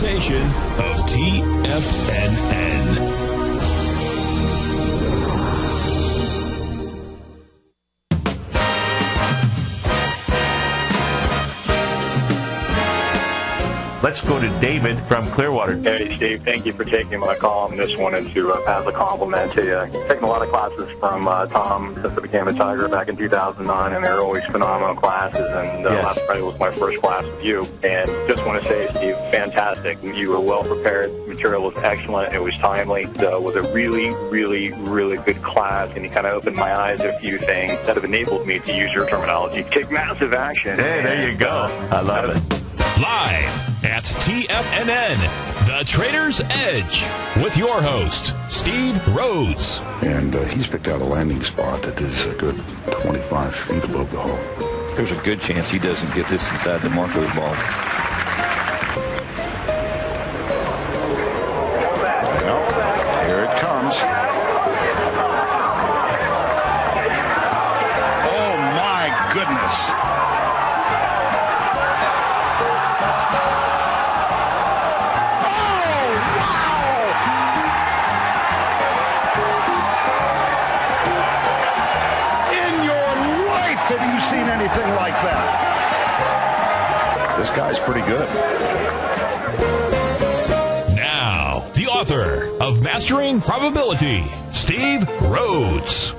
presentation of TFNN. Let's go to David from Clearwater. Hey, Steve, thank you for taking my call on this one, and to pass a compliment to you. Taking a lot of classes from Tom since I became a Tiger back in 2009, and they're always phenomenal classes, and last Friday was my first class with you. And just want to say, Steve, fantastic. You were well prepared. Material was excellent. It was timely. It was a really, really, really good class, and you kind of opened my eyes to a few things that have enabled me to use your terminology. Take massive action. Hey, there you go. I love it. Live at TFNN, The Trader's Edge, with your host, Steve Rhodes. And he's picked out a landing spot that is a good 25 feet above the hull. There's a good chance he doesn't get this inside the marker ball. Well, here it comes. Oh, my goodness. Have you seen anything like that? This guy's pretty good. Now, the author of Mastering Probability, Steve Rhodes.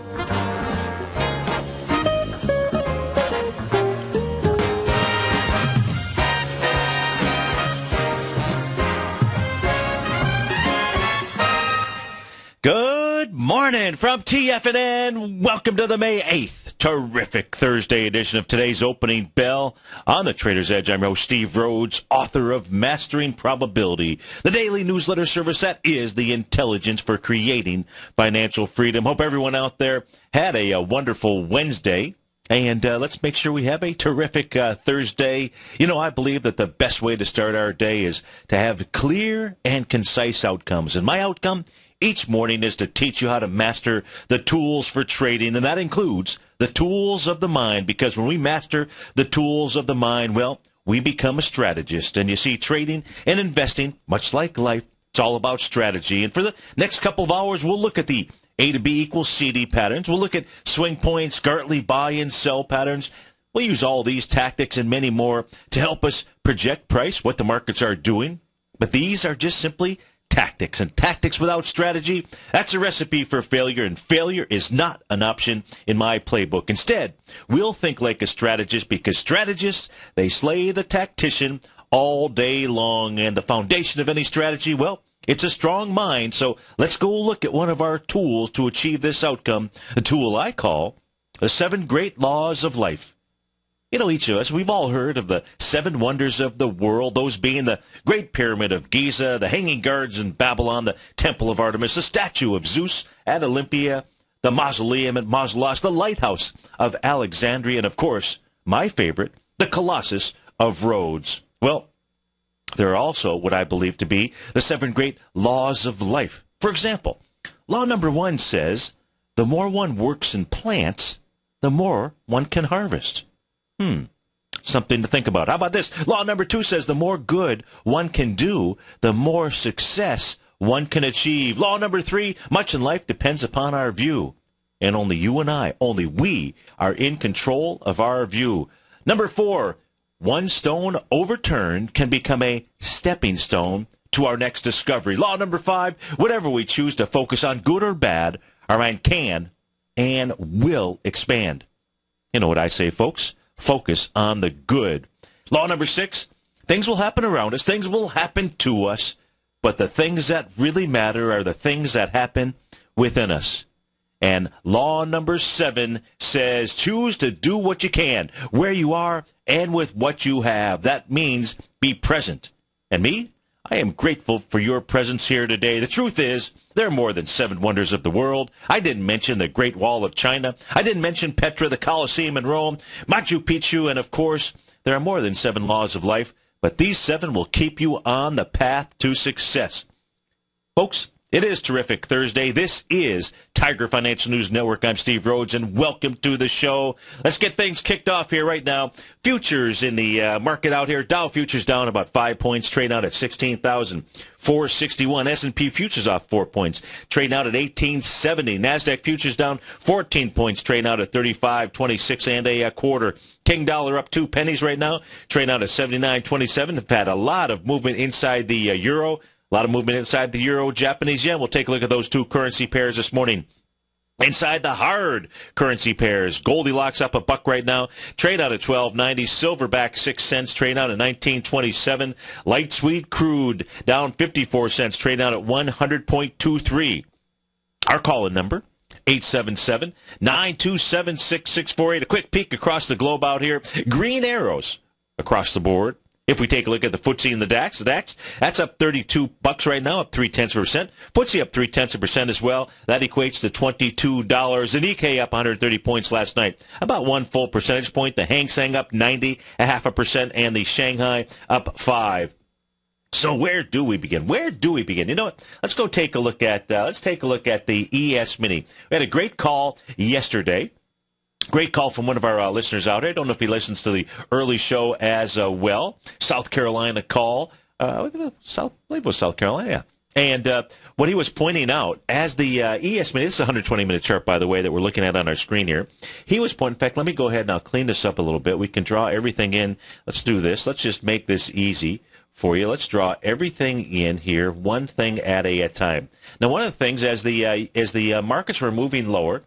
Good morning from TFNN. Welcome to the May 8th. Terrific Thursday edition of today's Opening Bell on the Trader's Edge. I'm your host, Steve Rhodes, author of Mastering Probability, the daily newsletter service that is the intelligence for creating financial freedom. Hope everyone out there had a wonderful Wednesday. And let's make sure we have a terrific Thursday. You know, I believe that the best way to start our day is to have clear and concise outcomes. And my outcome each morning is to teach you how to master the tools for trading, and that includes the tools of the mind, because when we master the tools of the mind, well, we become a strategist. And you see, trading and investing, much like life, it's all about strategy. And for the next couple of hours, we'll look at the A to B equals CD patterns. We'll look at swing points, Gartley buy and sell patterns. We'll use all these tactics and many more to help us project price, what the markets are doing. But these are just simply tactics, and tactics without strategy, that's a recipe for failure, and failure is not an option in my playbook. Instead, we'll think like a strategist, because strategists, they slay the tactician all day long, and the foundation of any strategy, well, it's a strong mind. So let's go look at one of our tools to achieve this outcome, a tool I call the 7 Great Laws of Life. You know, each of us, we've all heard of the 7 wonders of the world, those being the Great Pyramid of Giza, the Hanging Gardens in Babylon, the Temple of Artemis, the statue of Zeus at Olympia, the Mausoleum at Mausoleum, the Lighthouse of Alexandria, and, of course, my favorite, the Colossus of Rhodes. Well, there are also what I believe to be the 7 Great Laws of Life. For example, law number 1 says, the more one works and plants, the more one can harvest. Something to think about. How about this? Law number 2 says the more good one can do, the more success one can achieve. Law number 3, much in life depends upon our view. And only you and I, only we are in control of our view. Number 4, one stone overturned can become a stepping stone to our next discovery. Law number 5, whatever we choose to focus on, good or bad, our mind can and will expand. You know what I say, folks? Focus on the good. Law number 6, things will happen around us, things will happen to us, but the things that really matter are the things that happen within us. And law number 7 says, choose to do what you can, where you are, and with what you have. That means be present. And me? I am grateful for your presence here today. The truth is, there are more than 7 wonders of the world. I didn't mention the Great Wall of China. I didn't mention Petra, the Colosseum in Rome, Machu Picchu, and of course, there are more than 7 laws of life, but these 7 will keep you on the path to success. Folks, It is Terrific Thursday. This is Tiger Financial News Network. I'm Steve Rhodes, and welcome to the show. Let's get things kicked off here right now. Futures in the market out here. Dow futures down about 5 points, trading out at 16,461. S&P futures off 4 points, trading out at 1870. NASDAQ futures down 14 points, trading out at 35.26 and a quarter. King dollar up 2 pennies right now, trading out at 79.27. Have had a lot of movement inside the euro. A lot of movement inside the euro, Japanese yen. We'll take a look at those two currency pairs this morning. Inside the hard currency pairs, Goldilocks up $1 right now, trade out at $12.90. Silverback 6 cents, trade out at $19.27. Light sweet crude down 54 cents, trade out at 100.23. Our call-in number, 877-927-6648. A quick peek across the globe out here. Green arrows across the board. If we take a look at the FTSE and the DAX, that's up $32 right now, up 0.3%. FTSE up 0.3% as well. That equates to $22. The Nikkei up 130 points last night, about 1 full percentage point. The Hang Seng up 90, 0.5%, and the Shanghai up 5. So where do we begin? You know what? Let's go take a look at the ES Mini. We had a great call yesterday. Great call from one of our listeners out here. I don't know if he listens to the early show as well. South Carolina call. I believe it was South Carolina, yeah. And what he was pointing out, as the ES Mini, this is a 120-minute chart, by the way, that we're looking at on our screen here. He was pointing, in fact, let me go ahead and I'll clean this up a little bit. We can draw everything in. Let's do this. Let's just make this easy for you. Let's draw everything in here, one thing at a time. Now, one of the things, as the markets were moving lower,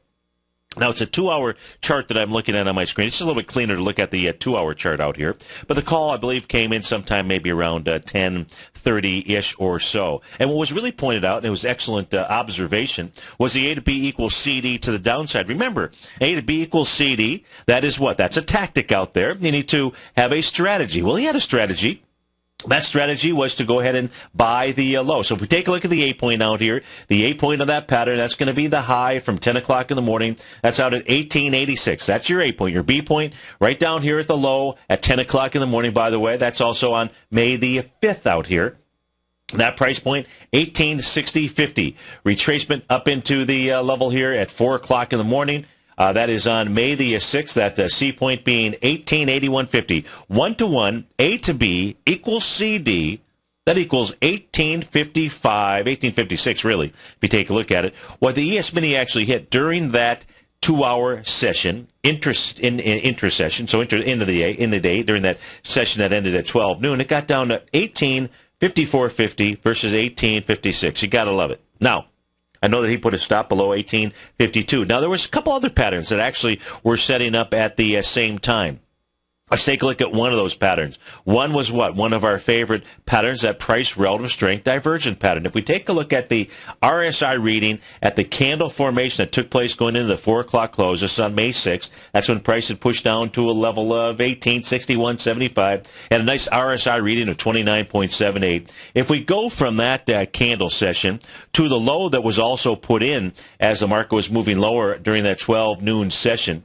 now, it's a 2-hour chart that I'm looking at on my screen. It's just a little bit cleaner to look at the 2-hour chart out here. But the call, I believe, came in sometime maybe around 10:30-ish or so. And what was really pointed out, and it was excellent observation, was the A to B equals CD to the downside. Remember, A to B equals CD, that is what? That's a tactic out there. You need to have a strategy. Well, he had a strategy. That strategy was to go ahead and buy the low. So if we take a look at the A point out here, the A point of that pattern, that's going to be the high from 10 o'clock in the morning. That's out at 1886. That's your A point. Your B point right down here at the low at 10 o'clock in the morning, by the way. That's also on May the 5th out here. That price point, 1860.50. Retracement up into the level here at 4 o'clock in the morning. That is on May the 6th, that C point being 1881.50. 1-to-1, A to B equals CD. That equals 1856, really, if you take a look at it. What the ES Mini actually hit during that 2-hour session, in the day, during that session that ended at 12 noon, it got down to 1854.50 versus 1856. You got to love it. Now, I know that he put a stop below 1852. Now, there was a couple other patterns that actually were setting up at the same time. Let's take a look at one of those patterns. One was what? One of our favorite patterns, that price relative strength divergent pattern. If we take a look at the RSI reading at the candle formation that took place going into the 4 o'clock close, this is on May 6th. That's when price had pushed down to a level of 1861.75 and a nice RSI reading of 29.78. If we go from that candle session to the low that was also put in as the market was moving lower during that 12 noon session,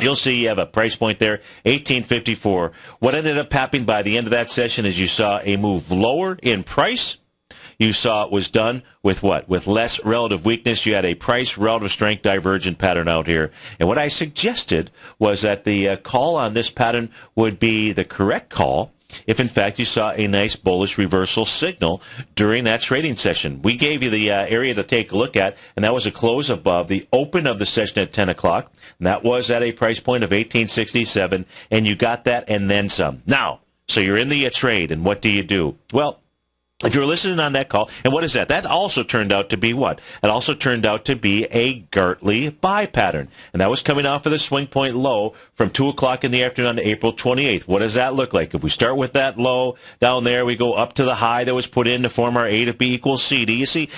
you'll see you have a price point there, 1854. What ended up happening by the end of that session is you saw a move lower in price. You saw it was done with what? With less relative weakness. You had a price relative strength divergent pattern out here. And what I suggested was that the call on this pattern would be the correct call if, in fact, you saw a nice bullish reversal signal during that trading session. We gave you the area to take a look at, and that was a close above the open of the session at 10 o'clock. And that was at a price point of 1867, and you got that and then some. Now, so you're in the trade, and what do you do? Well, if you were listening on that call, and what is that? That also turned out to be what? It also turned out to be a Gartley buy pattern. And that was coming off of the swing point low from 2 o'clock in the afternoon on April 28th. What does that look like? If we start with that low down there, we go up to the high that was put in to form our A to B equals CD. You see,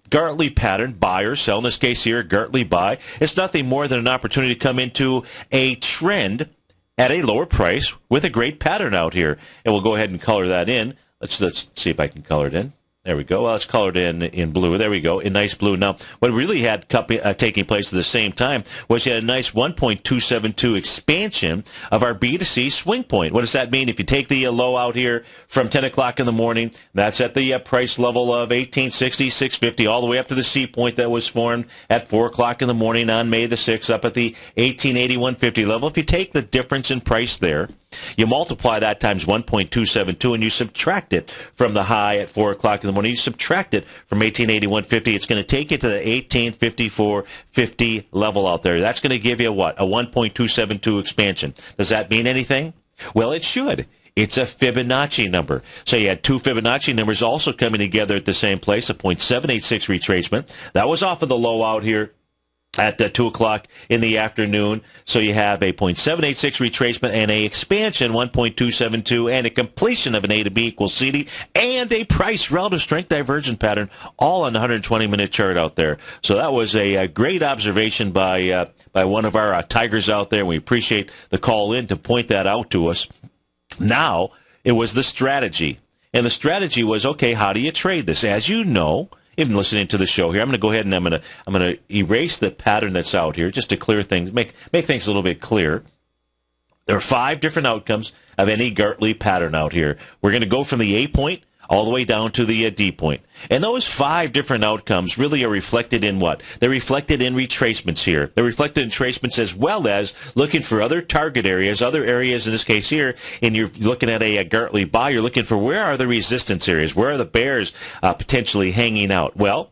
Gartley pattern, buy or sell. In this case here, Gartley buy. It's nothing more than an opportunity to come into a trend at a lower price with a great pattern out here. And we'll go ahead and color that in. Let's see if I can color it in. There we go. Well, it's colored in blue. There we go, in nice blue. Now, what really had taking place at the same time was you had a nice 1.272 expansion of our B2C swing point. What does that mean? If you take the low out here from 10 o'clock in the morning, that's at the price level of 1860, 650, all the way up to the C point that was formed at 4 o'clock in the morning on May the 6th, up at the 1881.50 level. If you take the difference in price there, you multiply that times 1.272, and you subtract it from the high at 4 o'clock in the morning. You subtract it from 1881.50. It's going to take you to the 1854.50 level out there. That's going to give you what? A 1.272 expansion. Does that mean anything? Well, it should. It's a Fibonacci number. So you had two Fibonacci numbers also coming together at the same place, a 0.786 retracement. That was off of the low out here at 2 o'clock in the afternoon. So you have a 0.786 retracement and a expansion, 1.272, and a completion of an A to B equals CD, and a price relative strength divergence pattern, all on the 120-minute chart out there. So that was a great observation by one of our Tigers out there. We appreciate the call in to point that out to us. Now, it was the strategy. And the strategy was, okay, how do you trade this? As you know, even listening to the show here, I'm going to go ahead and I'm going to erase the pattern that's out here just to clear things, make things a little bit clear. There are 5 different outcomes of any Gartley pattern out here. We're going to go from the A point all the way down to the D point. And those 5 different outcomes really are reflected in what? They're reflected in retracements here. They're reflected in retracements as well as looking for other target areas, other areas in this case here, and you're looking at a Gartley buy, you're looking for where are the resistance areas, where are the bears potentially hanging out. Well,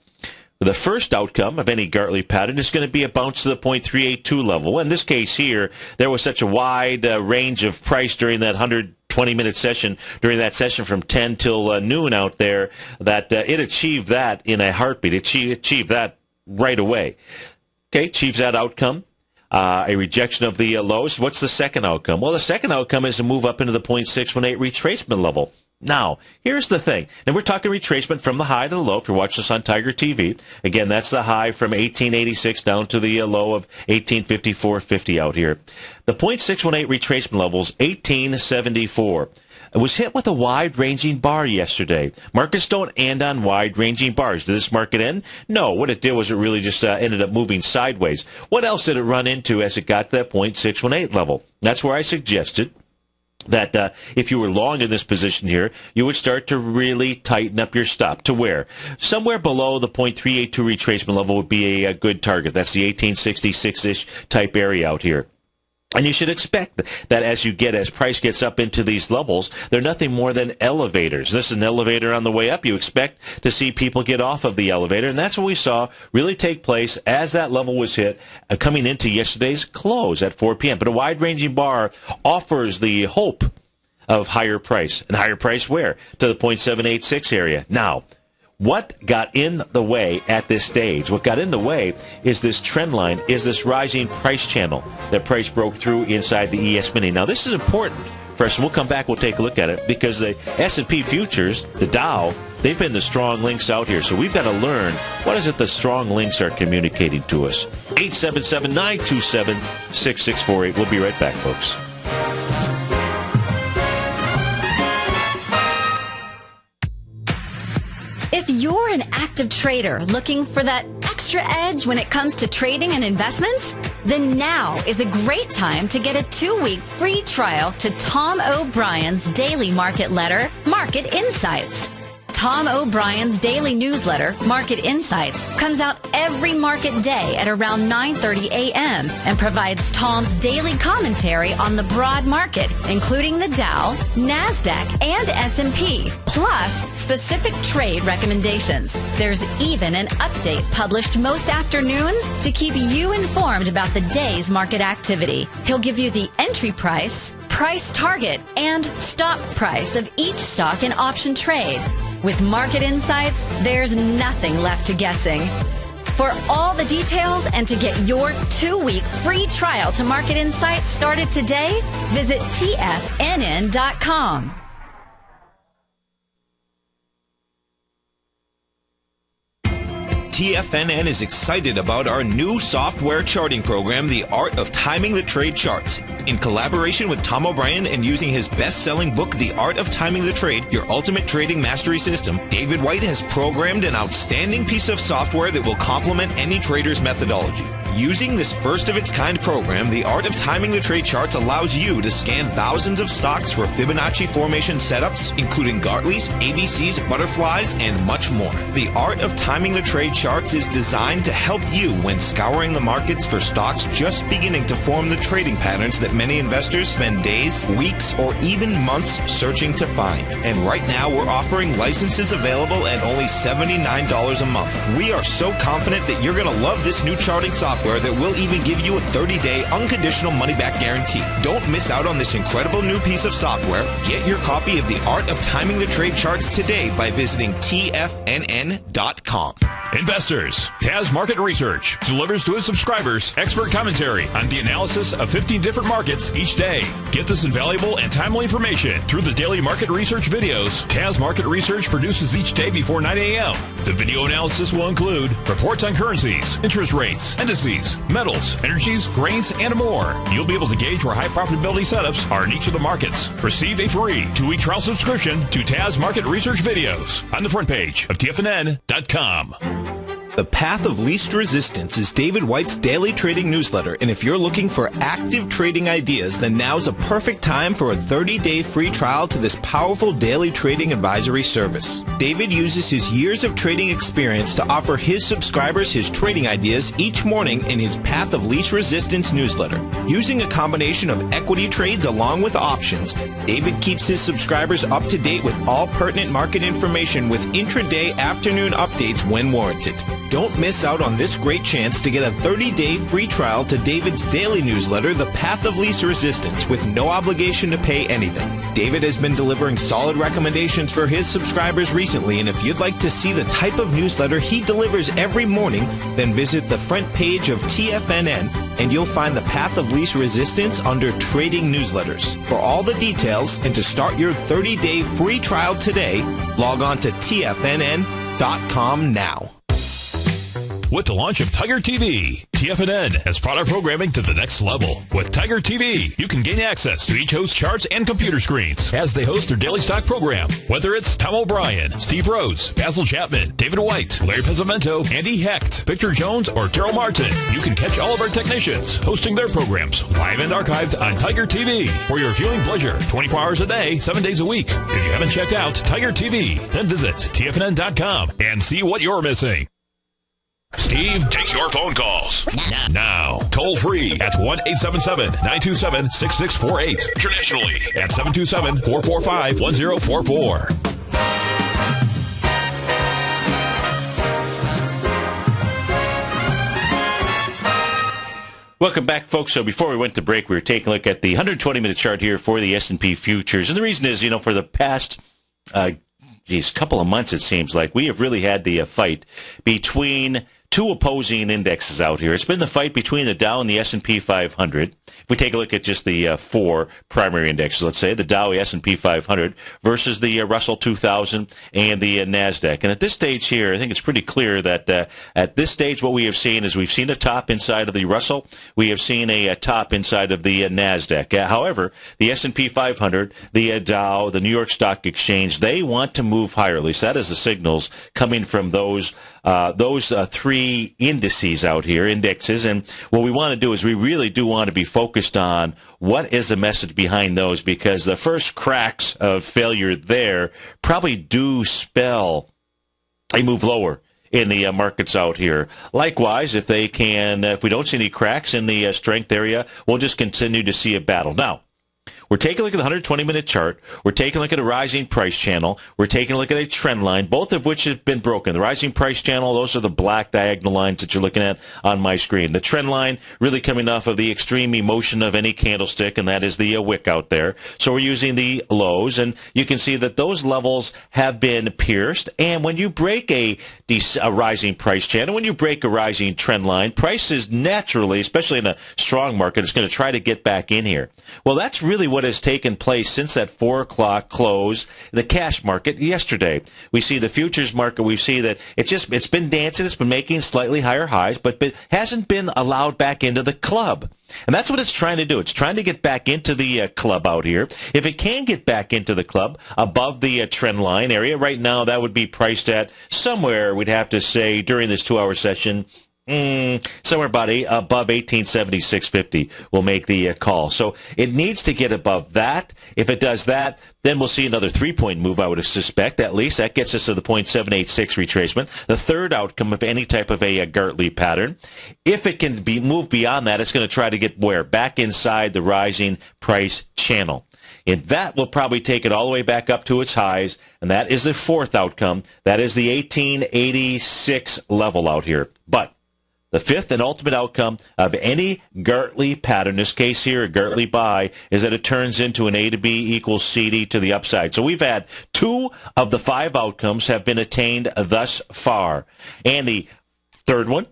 the first outcome of any Gartley pattern is going to be a bounce to the 0.382 level. In this case here, there was such a wide range of price during that 120-minute session, during that session from 10 till noon out there, that it achieved that in a heartbeat. It achieved that right away. Okay, achieves that outcome. A rejection of the lows. What's the second outcome? Well, the second outcome is to move up into the 0.618 retracement level. Now, here's the thing. And we're talking retracement from the high to the low. If you're watching this on Tiger TV, again, that's the high from 1886 down to the low of 1854.50 out here. The 0.618 retracement level is 1874. It was hit with a wide-ranging bar yesterday. Markets don't end on wide-ranging bars. Did this market end? No. What it did was it really just ended up moving sideways. What else did it run into as it got to that 0.618 level? That's where I suggested that if you were long in this position here, you would start to really tighten up your stop. To where? Somewhere below the 0.382 retracement level would be a good target. That's the 1866-ish type area out here. And you should expect that as price gets up into these levels, they're nothing more than elevators. This is an elevator on the way up. You expect to see people get off of the elevator, and that's what we saw really take place as that level was hit coming into yesterday's close at 4 p.m. But a wide-ranging bar offers the hope of higher price. And higher price where? To the 0.786 area. Now, what got in the way at this stage? What got in the way is this trend line, is this rising price channel that price broke through inside the ES Mini. Now, this is important for us. We'll come back, we'll take a look at it, because the S&P futures, the Dow, they've been the strong links out here. So we've got to learn, what is it the strong links are communicating to us? 877-927-6648. We'll be right back, folks. If you're an active trader looking for that extra edge when it comes to trading and investments, then now is a great time to get a 2-week free trial to Tom O'Brien's daily market letter, Market Insights. Tom O'Brien's daily newsletter, Market Insights, comes out every market day at around 9:30 a.m. and provides Tom's daily commentary on the broad market, including the Dow, NASDAQ, and S&P, plus specific trade recommendations. There's even an update published most afternoons to keep you informed about the day's market activity. He'll give you the entry price, price target, and stop price of each stock in option trade. With Market Insights, there's nothing left to guessing. For all the details and to get your 2-week free trial to Market Insights started today, visit TFNN.com. TFNN is excited about our new software charting program, The Art of Timing the Trade Charts. In collaboration with Tom O'Brien and using his best-selling book, The Art of Timing the Trade, Your Ultimate Trading Mastery System, David White has programmed an outstanding piece of software that will complement any trader's methodology. Using this first-of-its-kind program, The Art of Timing the Trade Charts allows you to scan thousands of stocks for Fibonacci formation setups, including Gartleys, ABCs, butterflies, and much more. The Art of Timing the Trade Charts is designed to help you when scouring the markets for stocks just beginning to form the trading patterns that many investors spend days, weeks, or even months searching to find. And right now, we're offering licenses available at only $79 a month. We are so confident that you're going to love this new charting software that will even give you a 30-day unconditional money-back guarantee. Don't miss out on this incredible new piece of software. Get your copy of The Art of Timing the Trade Charts today by visiting TFNN.com. Investors, Taz Market Research delivers to its subscribers expert commentary on the analysis of 15 different markets each day. Get this invaluable and timely information through the daily market research videos Taz Market Research produces each day before 9 a.m. The video analysis will include reports on currencies, interest rates, indices, metals, energies, grains, and more. You'll be able to gauge where high profitability setups are in each of the markets. Receive a free 2-week trial subscription to Taz Market Research videos on the front page of TFNN.com. The Path of Least Resistance is David White's daily trading newsletter, and if you're looking for active trading ideas, then now's a perfect time for a 30-day free trial to this powerful daily trading advisory service. David uses his years of trading experience to offer his subscribers his trading ideas each morning in his Path of Least Resistance newsletter. Using a combination of equity trades along with options, David keeps his subscribers up to date with all pertinent market information with intraday afternoon updates when warranted. Don't miss out on this great chance to get a 30-day free trial to David's daily newsletter, The Path of Least Resistance, with no obligation to pay anything. David has been delivering solid recommendations for his subscribers recently, and if you'd like to see the type of newsletter he delivers every morning, then visit the front page of TFNN, and you'll find The Path of Least Resistance under Trading Newsletters. For all the details and to start your 30-day free trial today, log on to TFNN.com now. With the launch of TigerTV, TFNN has brought our programming to the next level. With TigerTV, you can gain access to each host's charts and computer screens as they host their daily stock program. Whether it's Tom O'Brien, Steve Rhodes, Basil Chapman, David White, Larry Pezzamento, Andy Hecht, Victor Jones, or Terrell Martin, you can catch all of our technicians hosting their programs live and archived on TigerTV for your viewing pleasure 24 hours a day, 7 days a week. If you haven't checked out TigerTV, then visit TFNN.com and see what you're missing. Steve takes your phone calls now. Toll free at 1-877-927-6648. Internationally at 727-445-1044. Welcome back, folks. So before we went to break, we were taking a look at the 120-minute chart here for the S&P futures. And the reason is, for the past couple of months, it seems like, we have really had the fight between two opposing indexes out here. It's been the fight between the Dow and the S&P 500. If we take a look at just the four primary indexes, let's say, the Dow, S&P 500 versus the Russell 2000 and the NASDAQ. And at this stage here, I think it's pretty clear that at this stage what we have seen is we've seen a top inside of the Russell. We have seen a top inside of the NASDAQ. However, the S&P 500, the Dow, the New York Stock Exchange, they want to move higher. At least that is the signals coming from those three indexes out here. And what we want to do is we really do want to be focused on what is the message behind those, because the first cracks of failure there probably do spell a move lower in the markets out here. Likewise, if we don't see any cracks in the strength area, we'll just continue to see a battle. Now, we're taking a look at the 120-minute chart. We're taking a look at a rising price channel. We're taking a look at a trend line, both of which have been broken. The rising price channel, those are the black diagonal lines that you're looking at on my screen. The trend line really coming off of the extreme emotion of any candlestick, and that is the wick out there. So we're using the lows, and you can see that those levels have been pierced. And when you break a rising price channel, when you break a rising trend line, prices naturally, especially in a strong market, is going to try to get back in here. Well, that's really what what has taken place since that 4 o'clock close, the cash market yesterday. We see the futures market. We see that it's been dancing. It's been making slightly higher highs, but hasn't been allowed back into the club. And that's what it's trying to do. It's trying to get back into the club out here. If it can get back into the club above the trend line area, right now that would be priced at somewhere, we'd have to say, during this 2-hour session, somewhere about above 1876.50 will make the call. So it needs to get above that. If it does that, then we'll see another 3-point move, I would suspect, at least. That gets us to the 0.786 retracement, the third outcome of any type of a Gartley pattern. If it can be moved beyond that, it's going to try to get where? Back inside the rising price channel. And that will probably take it all the way back up to its highs, and that is the fourth outcome. That is the 1886 level out here. But the fifth and ultimate outcome of any Gartley pattern, in this case here, a Gartley buy, is that it turns into an A to B equals CD to the upside. So we've had 2 of the 5 outcomes have been attained thus far. And the third one,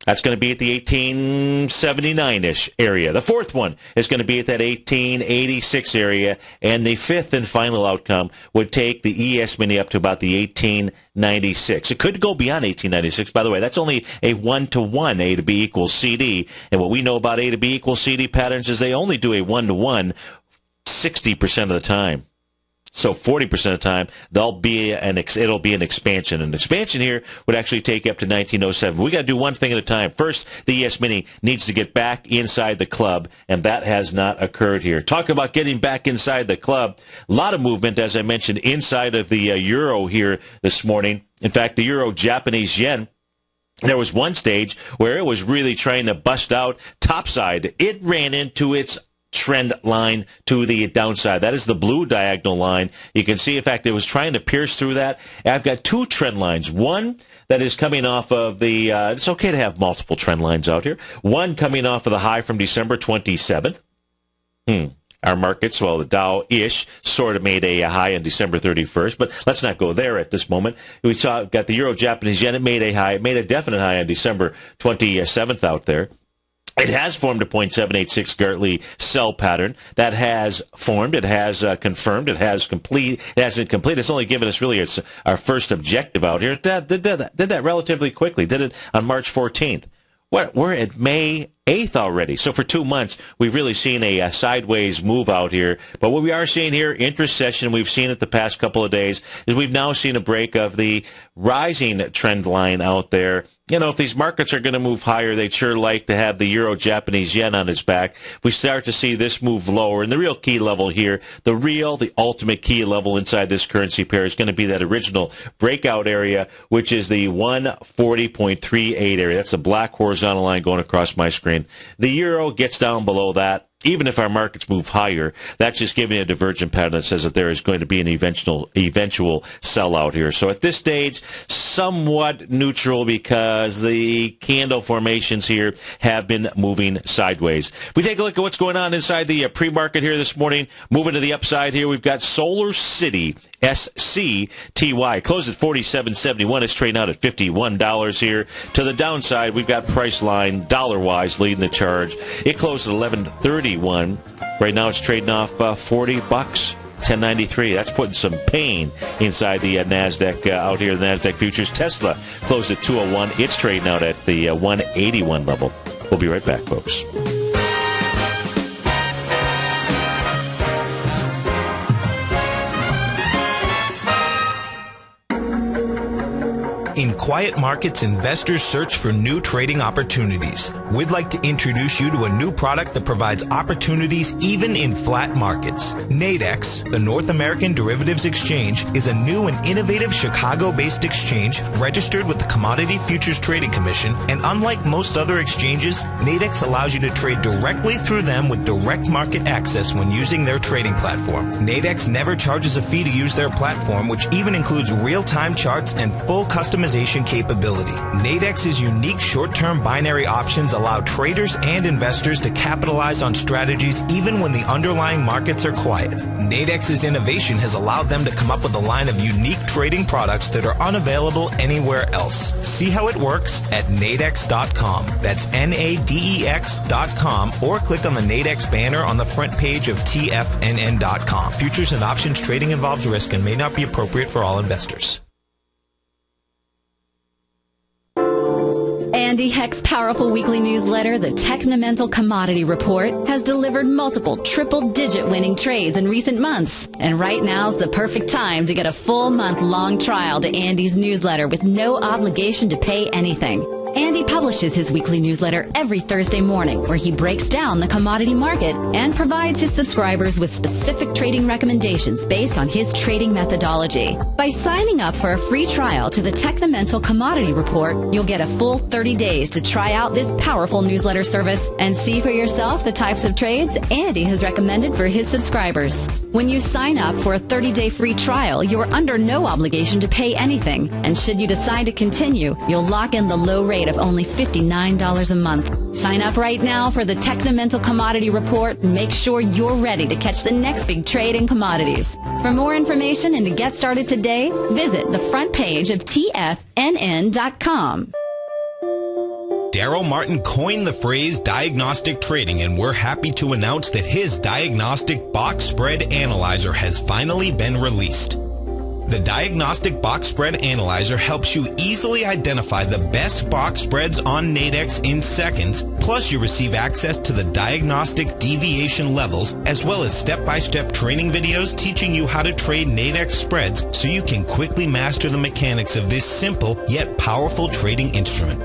that's going to be at the 1879-ish area. The fourth one is going to be at that 1886 area. And the fifth and final outcome would take the ES Mini up to about the 1896. It could go beyond 1896. By the way, that's only a 1-to-1 A to B equals CD. And what we know about A to B equals CD patterns is they only do a 1-to-1 60% of the time. So 40% of the time, it'll be an expansion. An expansion here would actually take you up to 1907. We got to do one thing at a time. First, the ES Mini needs to get back inside the club, and that has not occurred here. Talk about getting back inside the club. A lot of movement, as I mentioned, inside of the euro here this morning. In fact, the euro Japanese yen, there was one stage where it was really trying to bust out topside. It ran into its trend line to the downside. That is the blue diagonal line. You can see, in fact, it was trying to pierce through that. I've got 2 trend lines. One that is coming off of the, it's okay to have multiple trend lines out here. One coming off of the high from December 27th. Our markets, well, the Dow-ish sort of made a high on December 31st, but let's not go there at this moment. We got the euro Japanese yen. It made a definite high on December 27th out there. It has formed a 0.786 Gartley sell pattern. That has formed. It has confirmed. It has complete. It hasn't complete. It's only given us really our first objective out here. It did that relatively quickly. Did it on March 14th. We're at May 8th already. So for 2 months, we've really seen a sideways move out here. But what we are seeing here, intra-session, we've seen it the past couple of days, is we've now seen a break of the rising trend line out there. You know, if these markets are going to move higher, they'd sure like to have the euro-Japanese yen on its back. If we start to see this move lower, and the real key level here, the ultimate key level inside this currency pair is going to be that original breakout area, which is the 140.38 area. That's the black horizontal line going across my screen. The euro gets down below that. Even if our markets move higher, that's just giving a divergent pattern that says that there is going to be an eventual sellout here. So at this stage, somewhat neutral because the candle formations here have been moving sideways. If we take a look at what's going on inside the pre-market here this morning, moving to the upside here, we've got Solar City, SCTY, closed at $47.71. It's trading out at $51 here. To the downside, we've got Priceline, dollar-wise, leading the charge. It closed at $11.31. Right now it's trading off $40, $10.93. That's putting some pain inside the NASDAQ out here, the NASDAQ futures. Tesla closed at 201. It's trading out at the 181 level. We'll be right back, folks. In quiet markets, investors search for new trading opportunities. We'd like to introduce you to a new product that provides opportunities even in flat markets. Nadex, the North American Derivatives Exchange, is a new and innovative Chicago-based exchange registered with the Commodity Futures Trading Commission, and unlike most other exchanges, Nadex allows you to trade directly through them with direct market access when using their trading platform. Nadex never charges a fee to use their platform, which even includes real-time charts and full customization deviation capability. Nadex's unique short-term binary options allow traders and investors to capitalize on strategies even when the underlying markets are quiet. Nadex's innovation has allowed them to come up with a line of unique trading products that are unavailable anywhere else. See how it works at nadex.com. That's NADEX.com, or click on the Nadex banner on the front page of TFNN.com. Futures and options trading involves risk and may not be appropriate for all investors. Andy Heck's powerful weekly newsletter, the Technomental Commodity Report, has delivered multiple triple-digit winning trades in recent months. And right now's the perfect time to get a full month-long trial to Andy's newsletter with no obligation to pay anything. Andy publishes his weekly newsletter every Thursday morning, where he breaks down the commodity market and provides his subscribers with specific trading recommendations based on his trading methodology. By signing up for a free trial to the Technomental Commodity Report, you'll get a full 30 days to try out this powerful newsletter service and see for yourself the types of trades Andy has recommended for his subscribers. When you sign up for a 30-day free trial, you're under no obligation to pay anything. And should you decide to continue, you'll lock in the low rate of only $59 a month. Sign up right now for the Technomental Commodity Report and make sure you're ready to catch the next big trade in commodities. For more information and to get started today, visit the front page of TFNN.com. Daryl Martin coined the phrase diagnostic trading, and we're happy to announce that his diagnostic box spread analyzer has finally been released. The Diagnostic Box Spread Analyzer helps you easily identify the best box spreads on Nadex in seconds, plus you receive access to the diagnostic deviation levels, as well as step-by-step training videos teaching you how to trade Nadex spreads so you can quickly master the mechanics of this simple yet powerful trading instrument.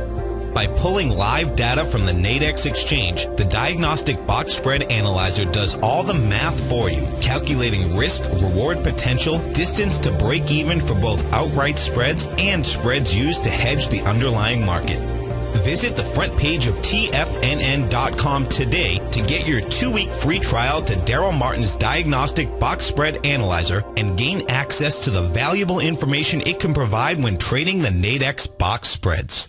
By pulling live data from the Nadex exchange, the Diagnostic Box Spread Analyzer does all the math for you, calculating risk, reward potential, distance to break even for both outright spreads and spreads used to hedge the underlying market. Visit the front page of TFNN.com today to get your 2-week free trial to Daryl Martin's Diagnostic Box Spread Analyzer and gain access to the valuable information it can provide when trading the Nadex box spreads.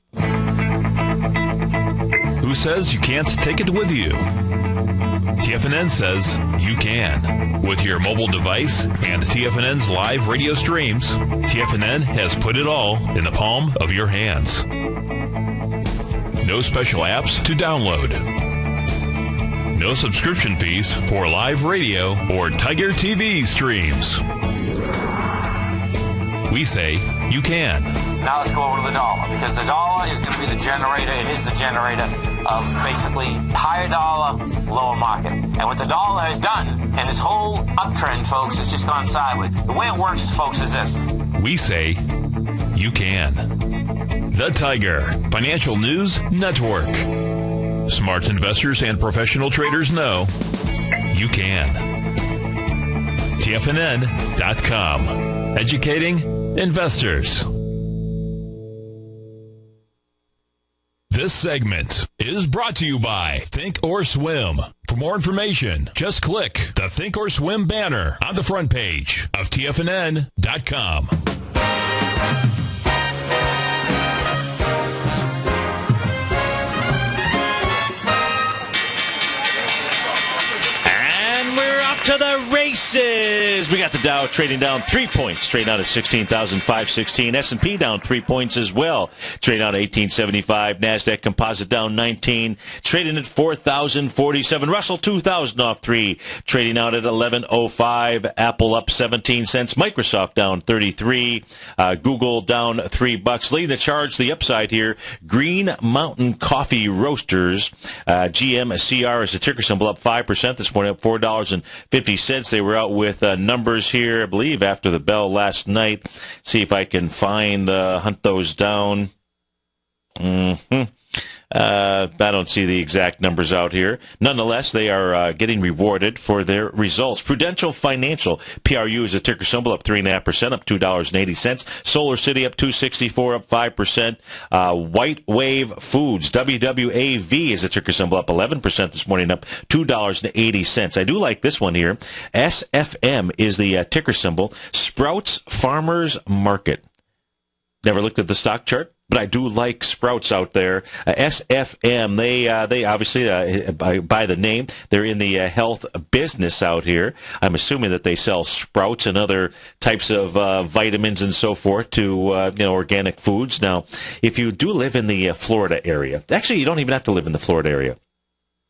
Who says you can't take it with you? TFNN says you can. With your mobile device and TFNN's live radio streams, TFNN has put it all in the palm of your hands. No special apps to download. No subscription fees for live radio or TigerTV streams. We say you can. Now let's go over to the dollar, because the dollar is going to be the generator. It is the generator of basically higher dollar, lower market. And what the dollar has done, and this whole uptrend, folks, has just gone sideways. The way it works, folks, is this. We say you can. The Tiger Financial News Network. Smart investors and professional traders know you can. TFNN.com. Educating investors. This segment is brought to you by Think or Swim. For more information, just click the Think or Swim banner on the front page of TFNN.com. To the races. We got the Dow trading down 3 points, trading out at 16,516. S&P down 3 points as well, trading out at 1875. NASDAQ Composite down 19, trading at 4,047. Russell 2,000 off 3, trading out at 1105. Apple up 17 cents. Microsoft down 33. Google down $3. Leading the charge, the upside here, Green Mountain Coffee Roasters. GMCR is the ticker symbol, up 5% this morning, up $4.50. They were out with numbers here, I believe, after the bell last night. See if I can find, hunt those down. I don't see the exact numbers out here. Nonetheless, they are getting rewarded for their results. Prudential Financial, PRU is a ticker symbol, up 3.5%, up $2.80. Solar City up $2.64, up 5%. White Wave Foods, WWAV is a ticker symbol, up 11% this morning, up $2.80. I do like this one here. SFM is the ticker symbol. Sprouts Farmers Market. Never looked at the stock chart? But I do like Sprouts out there. SFM, they obviously, by the name, they're in the health business out here. I'm assuming that they sell Sprouts and other types of vitamins and so forth to organic foods. Now, if you do live in the Florida area, actually, you don't even have to live in the Florida area.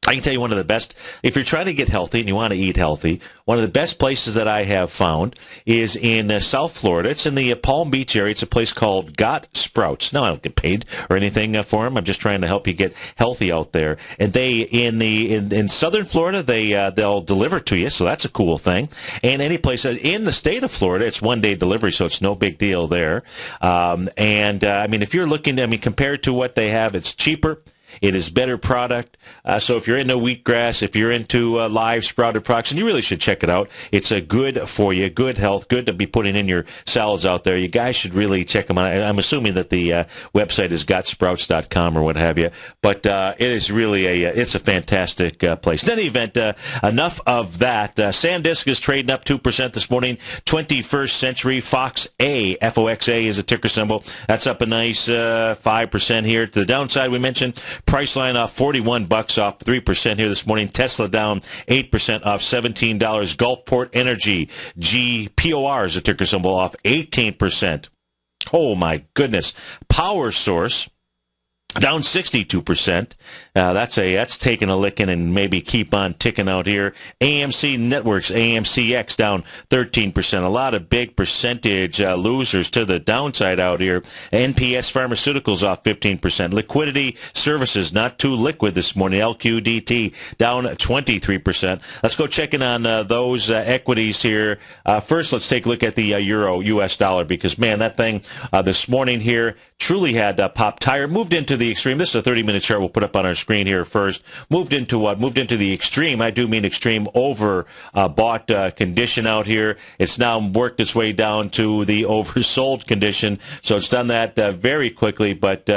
I can tell you one of the best, if you're trying to get healthy and you want to eat healthy, one of the best places that I have found is in South Florida. It's in the Palm Beach area. It's a place called Got Sprouts. Now, I don't get paid or anything for them. I'm just trying to help you get healthy out there. And they, in Southern Florida, they'll deliver to you, so that's a cool thing. And any place in the state of Florida, it's one-day delivery, so it's no big deal there. If you're looking, compared to what they have, it's cheaper. It is better product. So if you're into wheatgrass, if you're into live sprouted products, and you really should check it out. It's good for you, good health, good to be putting in your salads out there. You guys should really check them out. I'm assuming that the website is gotsprouts.com or what have you. But it is really it's a fantastic place. In any event, enough of that. SanDisk is trading up 2% this morning. 21st Century Fox A, FOXA is a ticker symbol. That's up a nice 5% here. To the downside, we mentioned Priceline off $41 off 3% here this morning. Tesla down 8% off $17. Gulfport Energy, GPOR is a ticker symbol, off 18%. Oh, my goodness. Power Source down 62%. That's taking a licking and maybe keep on ticking out here. AMC Networks, AMCX down 13%. A lot of big percentage losers to the downside out here. NPS Pharmaceuticals off 15%. Liquidity Services not too liquid this morning. LQDT down 23%. Let's go checking on those equities here. First, let's take a look at the euro U.S. dollar because, man, that thing this morning here truly had popped tire, moved into the extreme. This is a 30-minute chart we'll put up on our screen here first. Moved into what? Moved into the extreme. I do mean extreme bought condition out here. It's now worked its way down to the oversold condition. So it's done that very quickly, but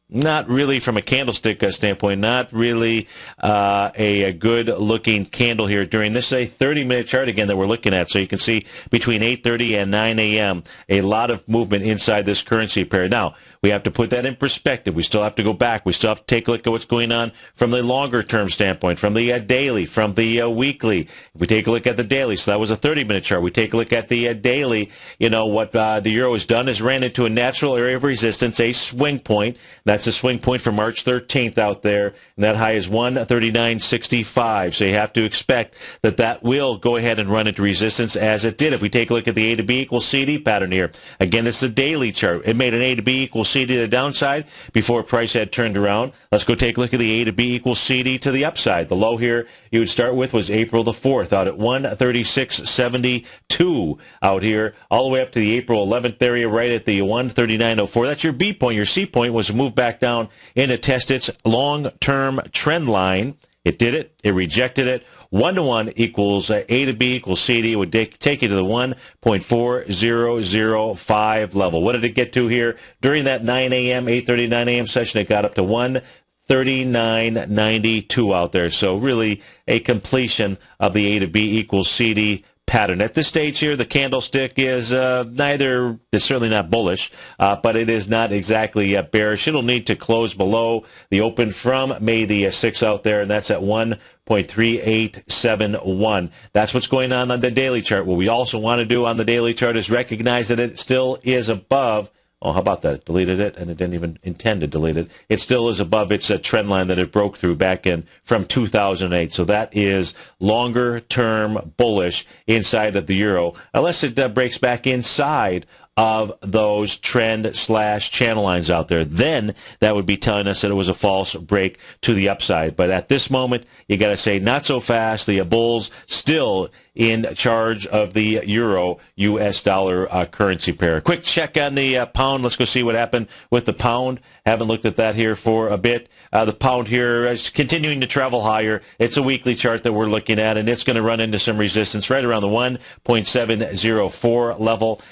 not really from a candlestick standpoint, not really a good-looking candle here during this is a 30-minute chart, again, that we're looking at. So you can see between 8:30 and 9 a.m., a lot of movement inside this currency pair. Now, we have to put that in perspective. We still have to go back. We still have to take a look at what's going on from the longer-term standpoint, from the daily, from the weekly. If we take a look at the daily, so that was a 30-minute chart. We take a look at the daily. What the euro has done is ran into a natural area of resistance, a swing point. That's a swing point for March 13th out there, and that high is 139.65. So you have to expect that will go ahead and run into resistance as it did. If we take a look at the A to B equals CD pattern here, again, it's the daily chart. It made an A to B equals CD to the downside before price had turned around. Let's go take a look at the A to B equals CD to the upside. The low here you would start with was April the 4th out at 136.72 out here, all the way up to the April 11th area right at the 139.04. That's your B point. Your C point was to move back down in to test its long-term trend line. It did it. It rejected it. 1-to-1 equals A to B equals CD. It would take you to the 1.4005 level. What did it get to here? During that 9 a.m., 8:30, 9 a.m. session, it got up to 139.92 out there. So really a completion of the A to B equals CD pattern. At this stage here, the candlestick is it's certainly not bullish, but it is not exactly bearish. It'll need to close below the open from May the 6th out there, and that's at 1.3871. That's what's going on the daily chart. What we also want to do on the daily chart is recognize that it still is above. Oh, how about that? It deleted it, and it didn't even intend to delete it. It still is above its trend line that it broke through back in from 2008. So that is longer-term bullish inside of the euro, unless it breaks back inside of those trend/channel lines out there. Then that would be telling us that it was a false break to the upside. But at this moment, you got to say not so fast. The bulls still in charge of the euro U.S. dollar currency pair. Quick check on the pound. Let's go see what happened with the pound. Haven't looked at that here for a bit. The pound here is continuing to travel higher. It's a weekly chart that we're looking at, and it's going to run into some resistance right around the 1.704 level.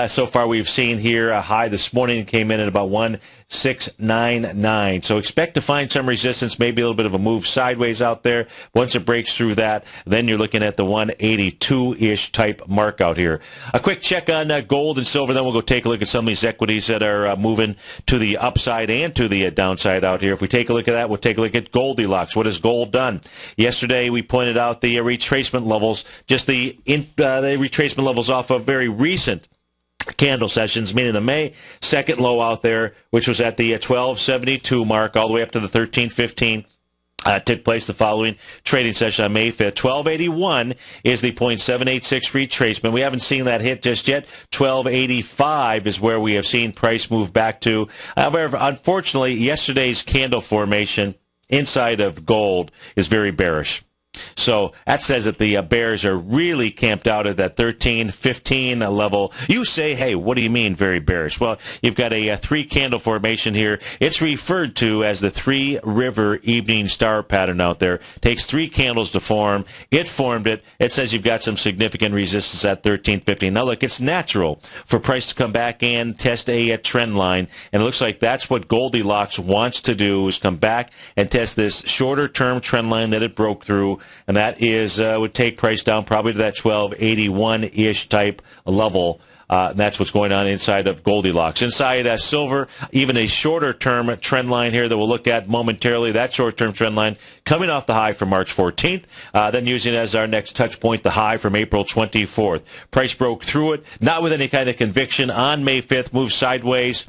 So far, we've seen here a high this morning came in at about 1.699. So expect to find some resistance, maybe a little bit of a move sideways out there. Once it breaks through that, then you're looking at the 1.8 1282-ish type mark out here. A quick check on gold and silver, then we'll go take a look at some of these equities that are moving to the upside and to the downside out here. If we take a look at that, we'll take a look at Goldilocks. What has gold done? Yesterday we pointed out the retracement levels, just the retracement levels off of very recent candle sessions, meaning the May 2nd low out there, which was at the 1272 mark, all the way up to the 1315. Took place the following trading session on May 5th. 1281 is the 0.786 retracement. We haven't seen that hit just yet. 1285 is where we have seen price move back to. However, unfortunately, yesterday's candle formation inside of gold is very bearish. So that says that the bears are really camped out at that 13-15 level. You say, hey, what do you mean very bearish? Well, you've got a three-candle formation here. It's referred to as the three-river evening star pattern out there. Takes three candles to form. It formed it. It says you've got some significant resistance at 13-15. Now, look, it's natural for price to come back and test a trend line, and it looks like that's what Goldilocks wants to do, is come back and test this shorter-term trend line that it broke through. And that is would take price down probably to that 1281-ish type level. And that's what's going on inside of Goldilocks. Inside silver, even a shorter-term trend line here that we'll look at momentarily. That short-term trend line coming off the high from March 14th. Then using as our next touch point the high from April 24th. Price broke through it, not with any kind of conviction. On May 5th, moved sideways.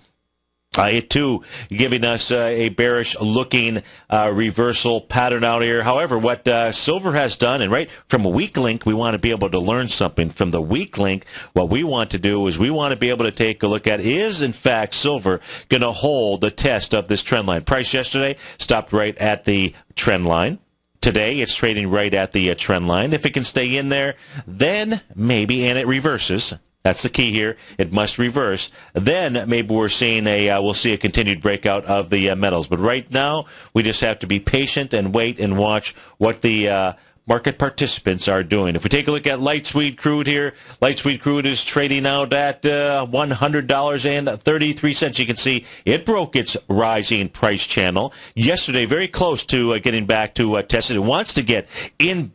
It, too, giving us a bearish-looking reversal pattern out here. However, what silver has done, and right from a weak link, we want to be able to learn something. From the weak link, what we want to do is we want to be able to take a look at, is, in fact, silver going to hold the test of this trend line? Price yesterday stopped right at the trend line. Today, it's trading right at the trend line. If it can stay in there, then maybe, and it reverses. That's the key here. It must reverse. Then maybe we're seeing we'll see a continued breakout of the metals. But right now, we just have to be patient and wait and watch what the market participants are doing. If we take a look at light sweet crude here, light sweet crude is trading out at $100.33. You can see it broke its rising price channel yesterday, very close to getting back to tested. It wants to get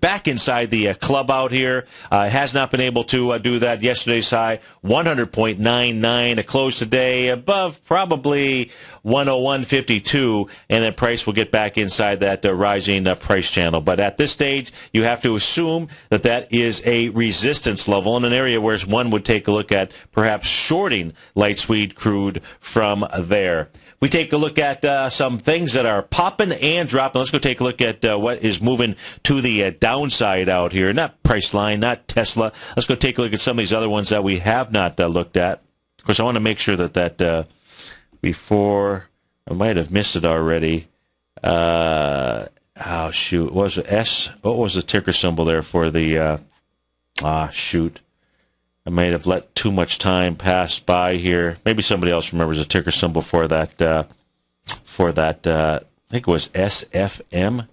back inside the club out here. Has not been able to do that. Yesterday's high, 100.99. A close today above probably 101.52, and then price will get back inside that rising price channel. But at this stage, you have to assume that that is a resistance level in an area where one would take a look at perhaps shorting light sweet crude from there. We take a look at some things that are popping and dropping. Let's go take a look at what is moving to the downside out here. Not Priceline, not Tesla. Let's go take a look at some of these other ones that we have not looked at. Of course, I want to make sure that before, I might have missed it already. Oh, shoot. What was it? What was the ticker symbol there for the... shoot. I may have let too much time pass by here. Maybe somebody else remembers the ticker symbol for that. I think it was SFM, if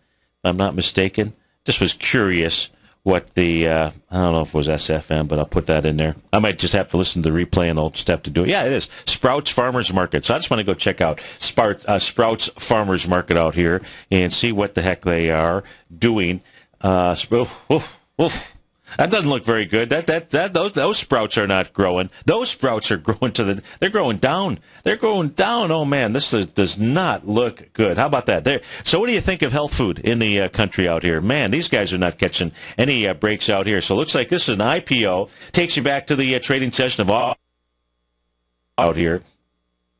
I'm not mistaken. Just was curious what the... I don't know if it was SFM, but I'll put that in there. I might just have to listen to the replay and I'll just have to do it. Yeah, it is. Sprouts Farmers Market. So I just want to go check out Sprouts Farmers Market out here and see what the heck they are doing. That doesn't look very good. Those sprouts are not growing. Those sprouts are growing they're growing down. They're going down. Oh man, this does not look good. How about that? So what do you think of health food in the country out here? Man, these guys are not catching any breaks out here. So it looks like this is an IPO. Takes you back to the trading session of out here.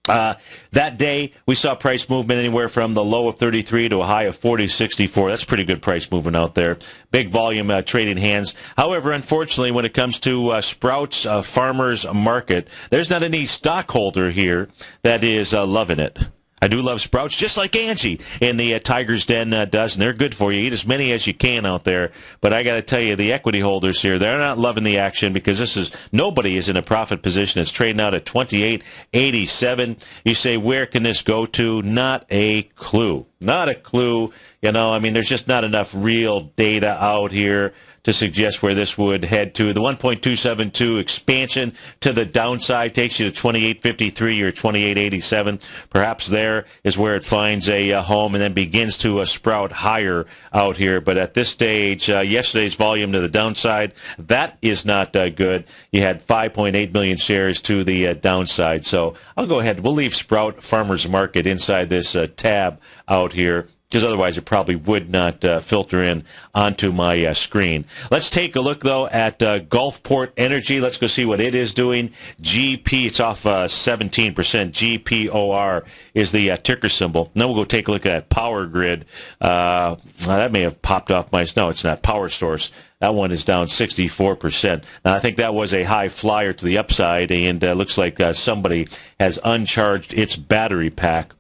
That day, we saw price movement anywhere from the low of 33 to a high of 40.64. That's pretty good price movement out there. Big volume trading hands. However, unfortunately, when it comes to Sprouts Farmers Market, there's not any stockholder here that is loving it. I do love Sprouts, just like Angie in the Tiger's Den does, and they're good for you. Eat as many as you can out there. But I got to tell you, the equity holders here, they're not loving the action because nobody is in a profit position. It's trading out at 28.87. You say, where can this go to? Not a clue. Not a clue. There's just not enough real data out here to suggest where this would head to. The 1.272 expansion to the downside takes you to 28.53 or 28.87. Perhaps there is where it finds a home and then begins to sprout higher out here. But at this stage, yesterday's volume to the downside, that is not good. You had 5.8 million shares to the downside. So I'll go ahead. We'll leave Sprout Farmers Market inside this tab out here, because otherwise it probably would not filter in onto my screen. Let's take a look, though, at Gulfport Energy. Let's go see what it is doing. GP, it's off 17%. GPOR is the ticker symbol. Now we'll go take a look at Power Grid. That may have popped off my... No, it's not. Power Source. That one is down 64%. Now, I think that was a high flyer to the upside, and looks like somebody has uncharged its battery pack.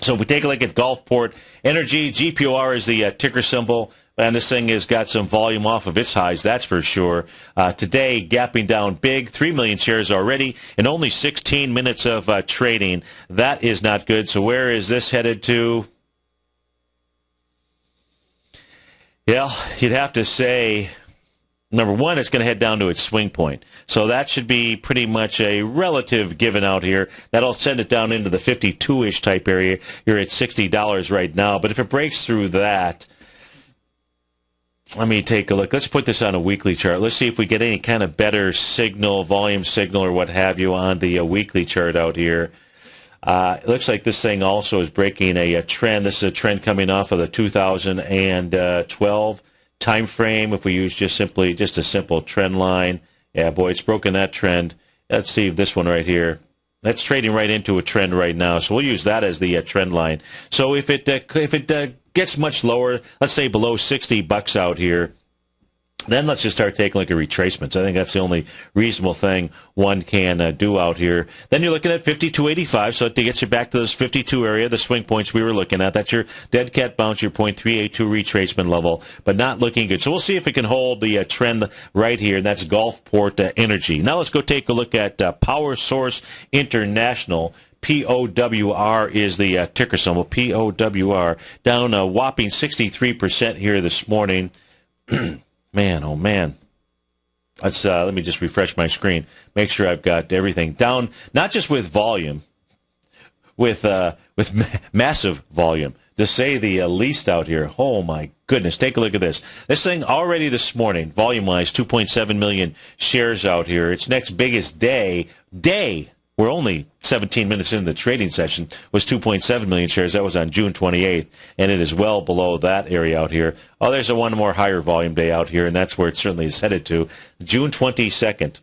So if we take a look at Gulfport Energy, GPOR is the ticker symbol, and this thing has got some volume off of its highs, that's for sure. Today, gapping down big, 3 million shares already in only 16 minutes of trading. That is not good. So where is this headed to? Yeah, you'd have to say, number one, it's going to head down to its swing point. So that should be pretty much a relative given out here. That'll send it down into the 52-ish type area. You're at $60 right now. But if it breaks through that, let me take a look. Let's put this on a weekly chart. Let's see if we get any kind of better signal, volume signal or what have you on the weekly chart out here. It looks like this thing also is breaking a trend. This is a trend coming off of the 2012 time frame. If we use just a simple trend line, yeah, boy, it's broken that trend. Let's see this one right here. That's trading right into a trend right now, so we'll use that as the trend line. So if it gets much lower, let's say below $60 out here, then let's just start taking a look at retracements. I think that's the only reasonable thing one can do out here. Then you're looking at 52.85, so to get you back to this 52 area, the swing points we were looking at. That's your dead cat bounce, your 0.382 retracement level, but not looking good. So we'll see if it can hold the trend right here, and that's Gulfport Energy. Now let's go take a look at Power Source International. POWR is the ticker symbol, POWR, down a whopping 63% here this morning. Man, oh man. Let me just refresh my screen. Make sure I've got everything down, not just with volume, with massive volume, to say the least out here. Oh my goodness, take a look at this. This thing already this morning, volume-wise, 2.7 million shares out here. Its next biggest day, we're only 17 minutes into the trading session, was 2.7 million shares. That was on June 28th, and it is well below that area out here. Oh, there's one more higher volume day out here, and that's where it certainly is headed to, June 22nd.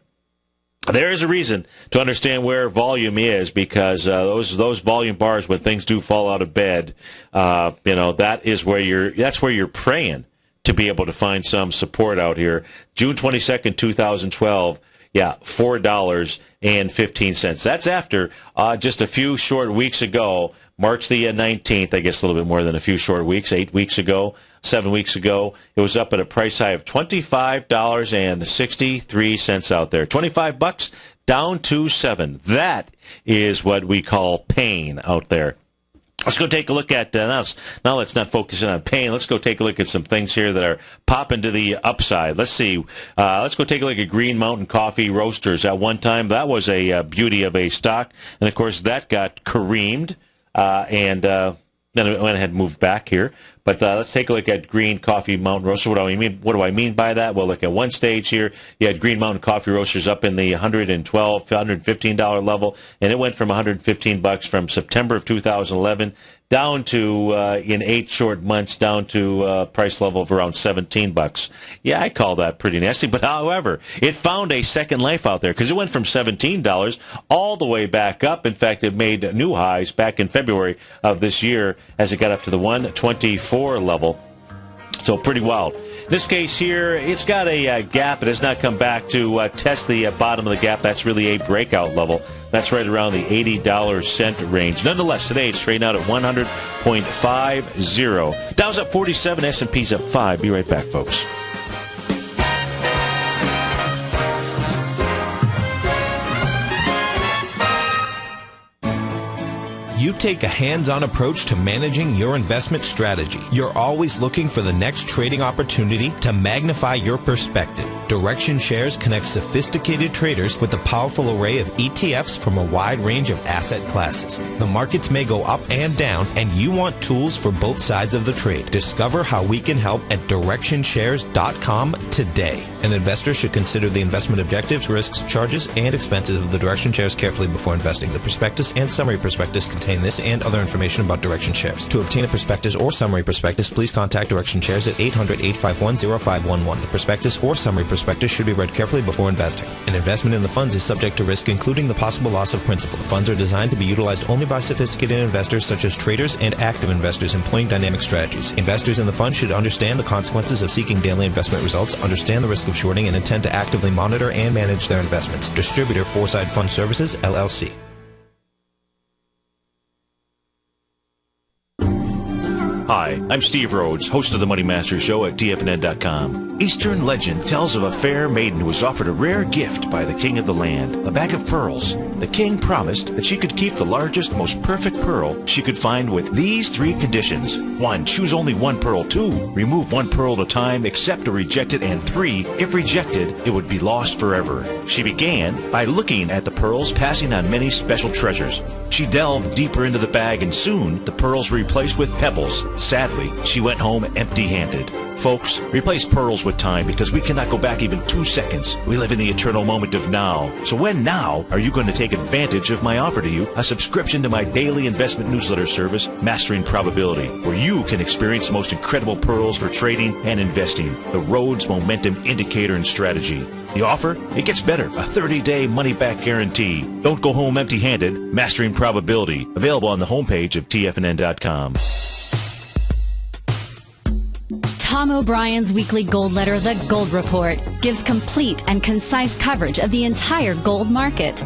There is a reason to understand where volume is, because those volume bars, when things do fall out of bed, that's where you're praying to be able to find some support out here. June 22nd, 2012. Yeah, $4.15. That's after just a few short weeks ago, March the 19th, I guess a little bit more than a few short weeks, 8 weeks ago, 7 weeks ago. It was up at a price high of $25.63 out there. $25 down to $7. That is what we call pain out there. Let's go take a look at, now let's not focus in on pain. Let's go take a look at some things here that are popping to the upside. Let's see. Let's go take a look at Green Mountain Coffee Roasters. At one time, that was a beauty of a stock. And, of course, that got creamed. And then it went ahead and moved back here. But let's take a look at Green Coffee Mountain Roasters. What do I mean by that? Well, look at one stage here. You had Green Mountain Coffee Roasters up in the $112, $115 level, and it went from $115 from September of 2011 down to, in 8 short months, down to a price level of around $17. Yeah, I call that pretty nasty. But, however, it found a second life out there, because it went from $17 all the way back up. In fact, it made new highs back in February of this year as it got up to the $124 level. So pretty wild. In this case here, it's got a gap. It has not come back to test the bottom of the gap. That's really a breakout level. That's right around the $80 range. Nonetheless, today it's trading out at 100.50. Dow's up 47, S&P's up 5. Be right back, folks. You take a hands-on approach to managing your investment strategy. You're always looking for the next trading opportunity to magnify your perspective. Direction Shares connects sophisticated traders with a powerful array of ETFs from a wide range of asset classes. The markets may go up and down, and you want tools for both sides of the trade. Discover how we can help at DirectionShares.com today. An investor should consider the investment objectives, risks, charges, and expenses of the Direction Shares carefully before investing. The prospectus and summary prospectus contain this and other information about Direction Shares. To obtain a prospectus or summary prospectus, please contact Direction Shares at 800-851-0511. The prospectus or summary prospectus should be read carefully before investing. An investment in the funds is subject to risk, including the possible loss of principal. The funds are designed to be utilized only by sophisticated investors such as traders and active investors employing dynamic strategies. Investors in the fund should understand the consequences of seeking daily investment results, understand the risk of shorting, and intend to actively monitor and manage their investments. Distributor Foreside Fund Services, LLC. Hi, I'm Steve Rhodes, host of the Money Master Show at TFNN.com. Eastern legend tells of a fair maiden who was offered a rare gift by the king of the land, a bag of pearls. The king promised that she could keep the largest, most perfect pearl she could find with these 3 conditions. 1, choose only 1 pearl. 2, remove 1 pearl at a time, accept or reject it. And 3, if rejected, it would be lost forever. She began by looking at the pearls, passing on many special treasures. She delved deeper into the bag, and soon the pearls were replaced with pebbles. Sadly, she went home empty-handed. Folks, replace pearls with time, because we cannot go back even 2 seconds. We live in the eternal moment of now. So when now are you going to take advantage of my offer to you, a subscription to my daily investment newsletter service, Mastering Probability, where you can experience the most incredible pearls for trading and investing, the Rhodes Momentum Indicator and Strategy. The offer? It gets better. A 30-day money-back guarantee. Don't go home empty-handed. Mastering Probability. Available on the homepage of TFNN.com. Tom O'Brien's weekly gold letter, The Gold Report, gives complete and concise coverage of the entire gold market.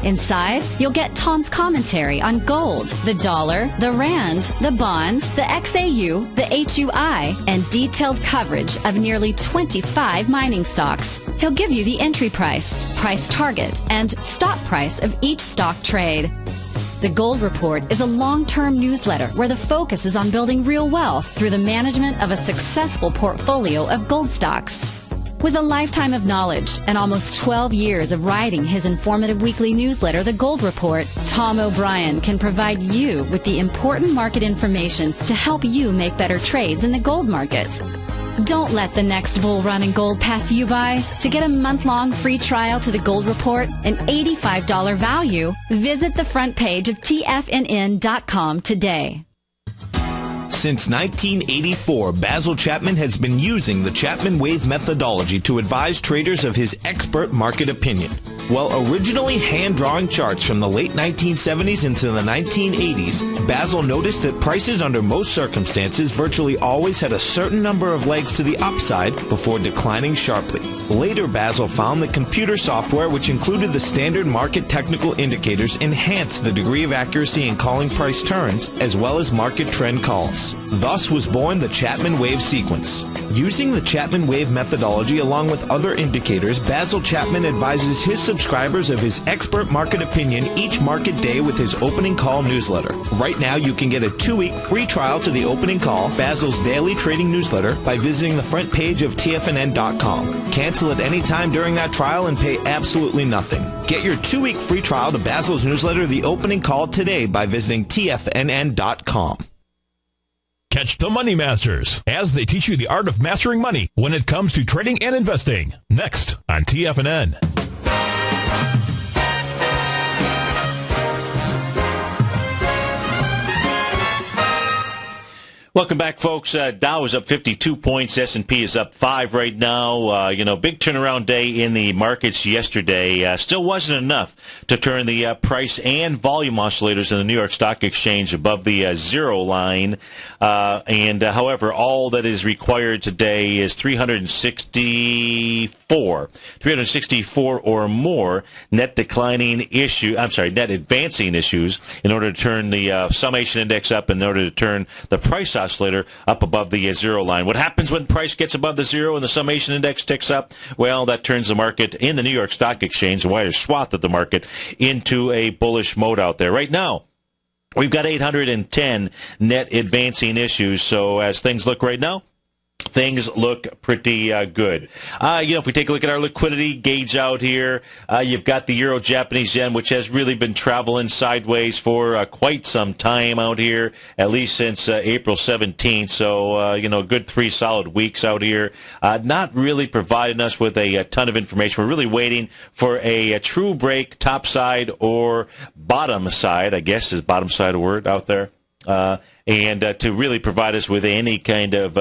Inside, you'll get Tom's commentary on gold, the dollar, the rand, the bond, the XAU, the HUI, and detailed coverage of nearly 25 mining stocks. He'll give you the entry price, price target, and stop price of each stock trade. The Gold Report is a long-term newsletter where the focus is on building real wealth through the management of a successful portfolio of gold stocks. With a lifetime of knowledge and almost 12 years of writing his informative weekly newsletter, The Gold Report, Tom O'Brien can provide you with the important market information to help you make better trades in the gold market. Don't let the next bull run in gold pass you by. To get a month-long free trial to The Gold Report, an $85 value, visit the front page of TFNN.com today. Since 1984, Basil Chapman has been using the Chapman Wave methodology to advise traders of his expert market opinion. While originally hand-drawing charts from the late 1970s into the 1980s, Basil noticed that prices under most circumstances virtually always had a certain number of legs to the upside before declining sharply. Later, Basil found that computer software, which included the standard market technical indicators, enhanced the degree of accuracy in calling price turns, as well as market trend calls. Thus was born the Chapman Wave sequence. Using the Chapman Wave methodology along with other indicators, Basil Chapman advises his subscribers of his expert market opinion each market day with his opening call newsletter. Right now, you can get a 2-week free trial to the opening call, Basil's daily trading newsletter, by visiting the front page of TFNN.com. Cancel at any time during that trial and pay absolutely nothing. Get your 2-week free trial to Basil's newsletter, The Opening Call, today by visiting TFNN.com. Catch the Money Masters as they teach you the art of mastering money when it comes to trading and investing. Next on TFNN. Welcome back, folks. Dow is up 52 points. S&P is up 5 right now. Big turnaround day in the markets yesterday. Still wasn't enough to turn the price and volume oscillators in the New York Stock Exchange above the zero line. However, all that is required today is 364 or more net advancing issues in order to turn the summation index up, in order to turn the price oscillator up above the zero line. What happens when price gets above the zero and the summation index ticks up? Well, that turns the market in the New York Stock Exchange, a wider swath of the market, into a bullish mode out there. Right now, We've got 810 net advancing issues. So as things look right now, things look pretty good. If we take a look at our liquidity gauge out here, you've got the Euro Japanese yen, which has really been traveling sideways for quite some time out here, at least since April 17th. So, good 3 solid weeks out here. Not really providing us with a ton of information. We're really waiting for a true break, top side or bottom side, I guess is bottom side a word out there. And to really provide us with any kind of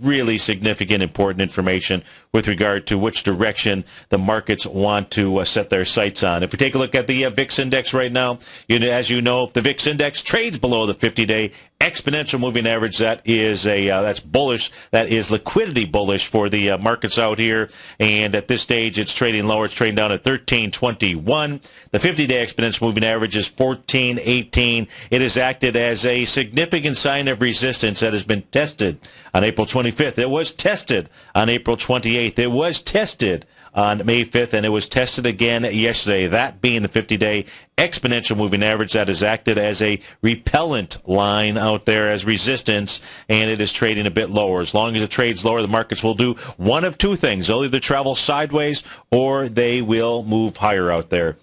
really significant, important information with regard to which direction the markets want to set their sights on. If we take a look at the VIX index right now, as you know, the VIX index trades below the 50-day exponential moving average. That is that's bullish. That is liquidity bullish for the markets out here. And at this stage, it's trading lower. It's trading down at 1321. The 50-day exponential moving average is 1418. It has acted as a significant sign of resistance that has been tested on April 25th. It was tested on April 28th. It was tested on May 5th, and it was tested again yesterday, that being the 50-day exponential moving average that has acted as a repellent line out there as resistance, and it is trading a bit lower. As long as it trades lower, the markets will do one of two things. They'll either travel sideways or they will move higher out there.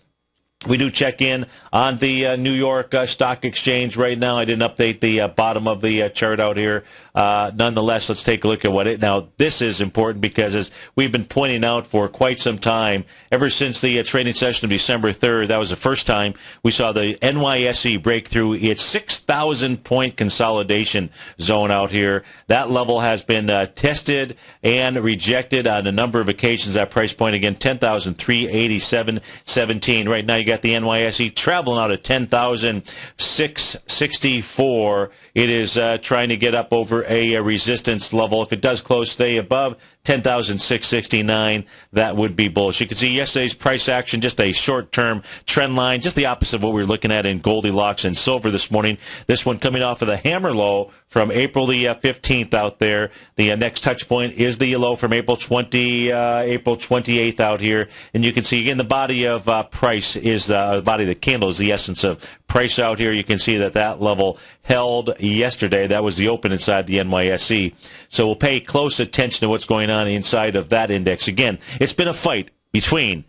We do check in on the New York Stock Exchange right now. I didn't update the bottom of the chart out here. Nonetheless, let's take a look at what it... Now, this is important because, as we've been pointing out for quite some time, ever since the trading session of December 3rd, that was the first time we saw the NYSE break through its 6,000-point consolidation zone out here. That level has been tested and rejected on a number of occasions. That price point, again, 10,387.17. Right now, you got the NYSE traveling out at 10,664. It is trying to get up over a resistance level. If it does close, stay above 10,669, that would be bullish. You can see yesterday's price action, just a short-term trend line, just the opposite of what we were looking at in Goldilocks and silver this morning. This one coming off of the hammer low from April the 15th out there. The next touch point is the low from April 28th out here. And you can see, again, the body of price is the body of the candle is the essence of price out here. You can see that level held yesterday. That was the open inside the NYSE. So we'll pay close attention to what's going on inside of that index. Again, it's been a fight between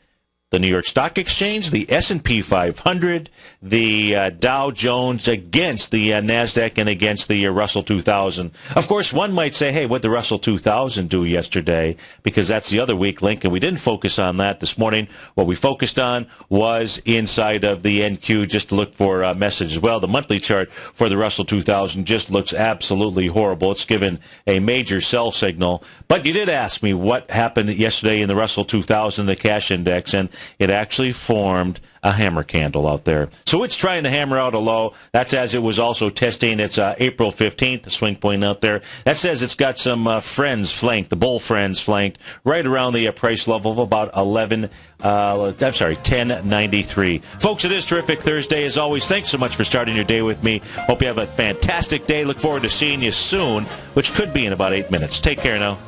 the New York Stock Exchange, the S&P 500, the Dow Jones against the NASDAQ and against the Russell 2000. Of course, one might say, hey, what did the Russell 2000 do yesterday? Because that's the other weak link, and we didn't focus on that this morning. What we focused on was inside of the NQ, just to look for a message as well. The monthly chart for the Russell 2000 just looks absolutely horrible. It's given a major sell signal. But you did ask me what happened yesterday in the Russell 2000, the cash index, and it actually formed a hammer candle out there. So it's trying to hammer out a low. That's as it was also testing its April 15th, the swing point out there. That says it's got some friends flanked, the bull friends flanked, right around the price level of about 1093. Folks, it is Terrific Thursday. As always, thanks so much for starting your day with me. Hope you have a fantastic day. Look forward to seeing you soon, which could be in about 8 minutes. Take care now.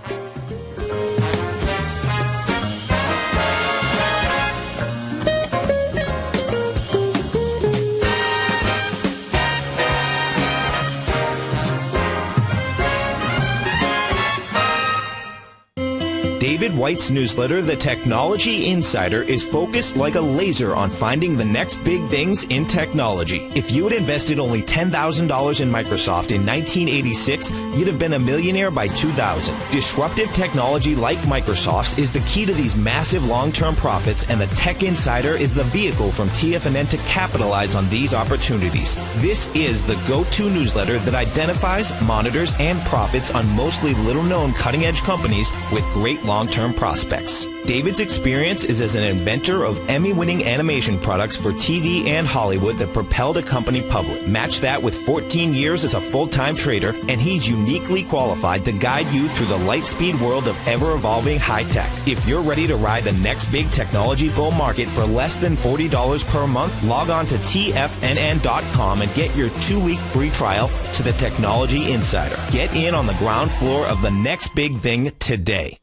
David White's newsletter, The Technology Insider, is focused like a laser on finding the next big things in technology. If you had invested only $10,000 in Microsoft in 1986, you'd have been a millionaire by 2000. Disruptive technology like Microsoft's is the key to these massive long-term profits, and the Tech Insider is the vehicle from TFNN to capitalize on these opportunities. This is the go-to newsletter that identifies, monitors, and profits on mostly little-known cutting-edge companies with great long-term prospects. David's experience is as an inventor of Emmy-winning animation products for TV and Hollywood that propelled a company public. Match that with 14 years as a full-time trader, and he's uniquely qualified to guide you through the light-speed world of ever-evolving high-tech. If you're ready to ride the next big technology bull market for less than $40 per month, log on to TFNN.com and get your 2-week free trial to the Technology Insider. Get in on the ground floor of the next big thing today.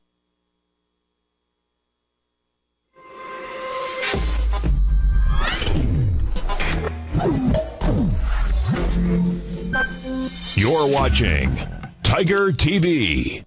You're watching Tiger TV.